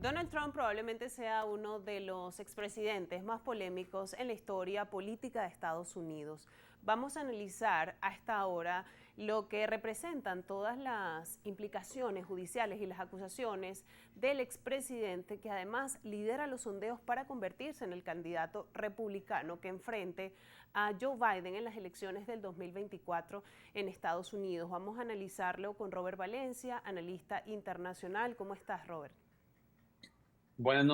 Donald Trump probablemente sea uno de los expresidentes más polémicos en la historia política de Estados Unidos. Vamos a analizar a esta hora lo que representan todas las implicaciones judiciales y las acusaciones del expresidente, que además lidera los sondeos para convertirse en el candidato republicano que enfrente a Joe Biden en las elecciones del 2024 en Estados Unidos. Vamos a analizarlo con Robert Valencia, analista internacional. ¿Cómo estás, Robert? Buenas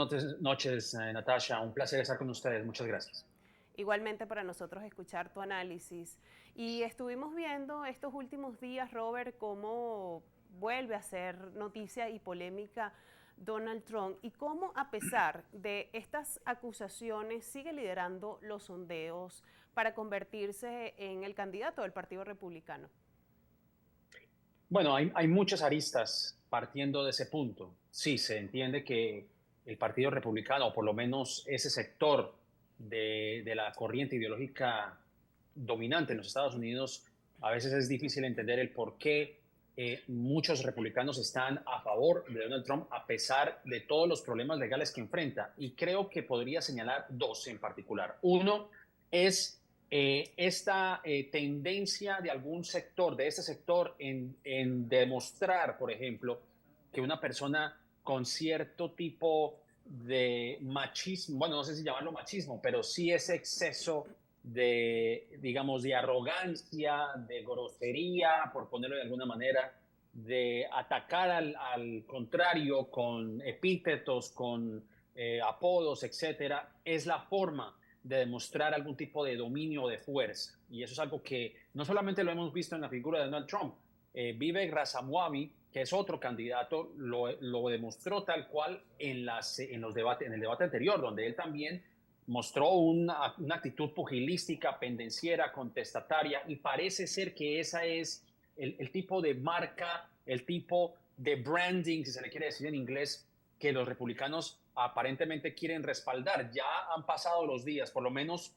noches, Natasha. Un placer estar con ustedes. Muchas gracias. Igualmente para nosotros escuchar tu análisis. Y estuvimos viendo estos últimos días, Robert, cómo vuelve a ser noticia y polémica Donald Trump y cómo, a pesar de estas acusaciones, sigue liderando los sondeos para convertirse en el candidato del Partido Republicano. Bueno, hay muchas aristas partiendo de ese punto. Sí, se entiende que el Partido Republicano, o por lo menos ese sector de la corriente ideológica dominante en los Estados Unidos, a veces es difícil entender el por qué muchos republicanos están a favor de Donald Trump a pesar de todos los problemas legales que enfrenta. Y creo que podría señalar dos en particular. Uno es esta tendencia de algún sector, de este sector, en demostrar, por ejemplo, que una persona con cierto tipo de machismo, bueno, no sé si llamarlo machismo, pero sí ese exceso de, digamos, de arrogancia, de grosería, por ponerlo de alguna manera, de atacar al contrario con epítetos, con apodos, etcétera, es la forma de demostrar algún tipo de dominio o de fuerza. Y eso es algo que no solamente lo hemos visto en la figura de Donald Trump. Vivek Ramaswamy, que es otro candidato, lo demostró tal cual en los debates, en el debate anterior, donde él también mostró una actitud pugilística, pendenciera, contestataria, y parece ser que esa es el tipo de marca, el tipo de branding, si se le quiere decir en inglés, que los republicanos aparentemente quieren respaldar. Ya han pasado los días, por lo menos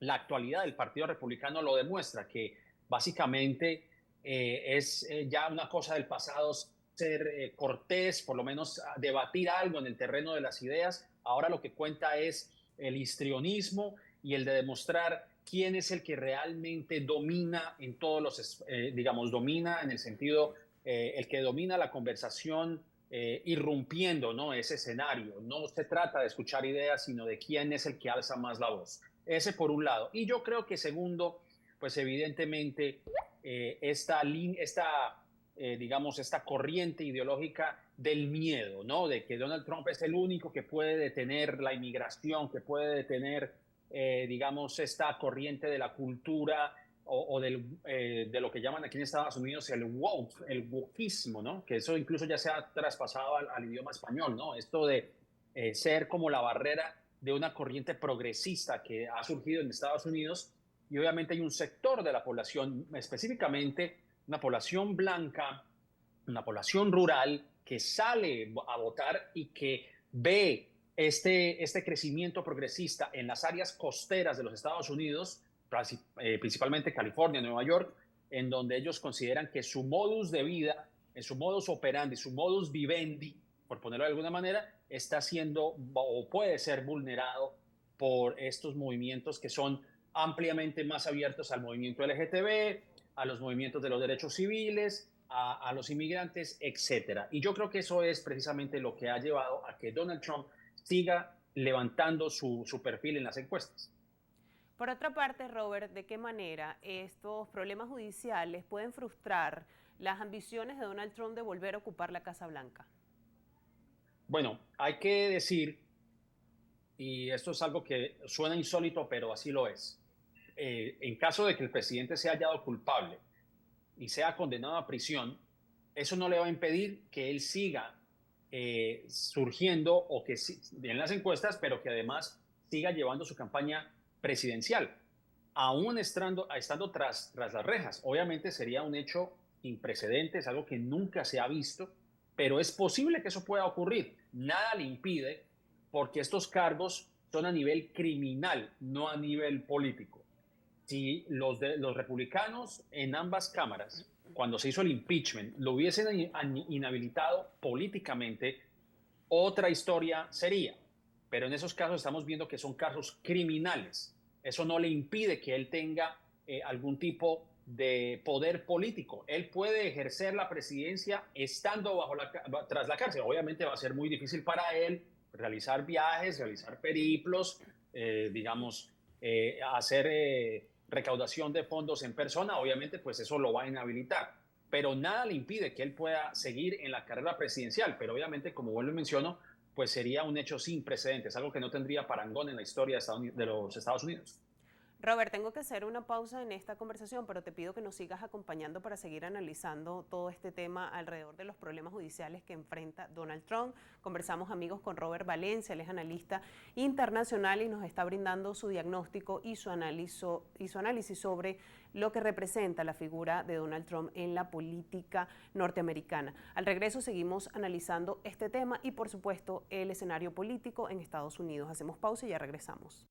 la actualidad del Partido Republicano lo demuestra, que básicamente es ya una cosa del pasado ser cortés, por lo menos debatir algo en el terreno de las ideas. Ahora lo que cuenta es el histrionismo y el de demostrar quién es el que realmente domina en todos los, digamos, domina en el sentido, el que domina la conversación irrumpiendo, ¿no? Ese escenario. No se trata de escuchar ideas, sino de quién es el que alza más la voz. Ese por un lado. Y yo creo que segundo, pues evidentemente digamos, esta corriente ideológica del miedo, ¿no? De que Donald Trump es el único que puede detener la inmigración, que puede detener, digamos, esta corriente de la cultura de lo que llaman aquí en Estados Unidos el wokeismo, ¿no? Que eso incluso ya se ha traspasado al idioma español, ¿no? Esto de ser como la barrera de una corriente progresista que ha surgido en Estados Unidos, y obviamente hay un sector de la población, específicamente una población blanca, una población rural que sale a votar y que ve este crecimiento progresista en las áreas costeras de los Estados Unidos, principalmente California, Nueva York, en donde ellos consideran que su modus de vida, su modus operandi, su modus vivendi, por ponerlo de alguna manera, está siendo o puede ser vulnerado por estos movimientos que son ampliamente más abiertos al movimiento LGTB, a los movimientos de los derechos civiles, a los inmigrantes, etcétera. Y yo creo que eso es precisamente lo que ha llevado a que Donald Trump siga levantando su perfil en las encuestas. Por otra parte, Robert, ¿de qué manera estos problemas judiciales pueden frustrar las ambiciones de Donald Trump de volver a ocupar la Casa Blanca? Bueno, hay que decir, y esto es algo que suena insólito, pero así lo es. En caso de que el presidente sea hallado culpable y sea condenado a prisión, eso no le va a impedir que él siga surgiendo o que en las encuestas, pero que además siga llevando su campaña presidencial, aún estando tras las rejas. Obviamente sería un hecho sin precedentes, algo que nunca se ha visto, pero es posible que eso pueda ocurrir. Nada le impide, porque estos cargos son a nivel criminal, no a nivel político. Si los republicanos en ambas cámaras, cuando se hizo el impeachment, lo hubiesen inhabilitado políticamente, otra historia sería. Pero en esos casos estamos viendo que son casos criminales. Eso no le impide que él tenga algún tipo de poder político. Él puede ejercer la presidencia estando tras la cárcel. Obviamente va a ser muy difícil para él realizar viajes, realizar periplos, digamos, hacer recaudación de fondos en persona. Obviamente, pues eso lo va a inhabilitar. Pero nada le impide que él pueda seguir en la carrera presidencial. Pero obviamente, como vuelvo y menciono, pues sería un hecho sin precedentes, algo que no tendría parangón en la historia de los Estados Unidos. Robert, tengo que hacer una pausa en esta conversación, pero te pido que nos sigas acompañando para seguir analizando todo este tema alrededor de los problemas judiciales que enfrenta Donald Trump. Conversamos, amigos, con Robert Valencia, él es analista internacional y nos está brindando su diagnóstico y su análisis sobre lo que representa la figura de Donald Trump en la política norteamericana. Al regreso seguimos analizando este tema y, por supuesto, el escenario político en Estados Unidos. Hacemos pausa y ya regresamos.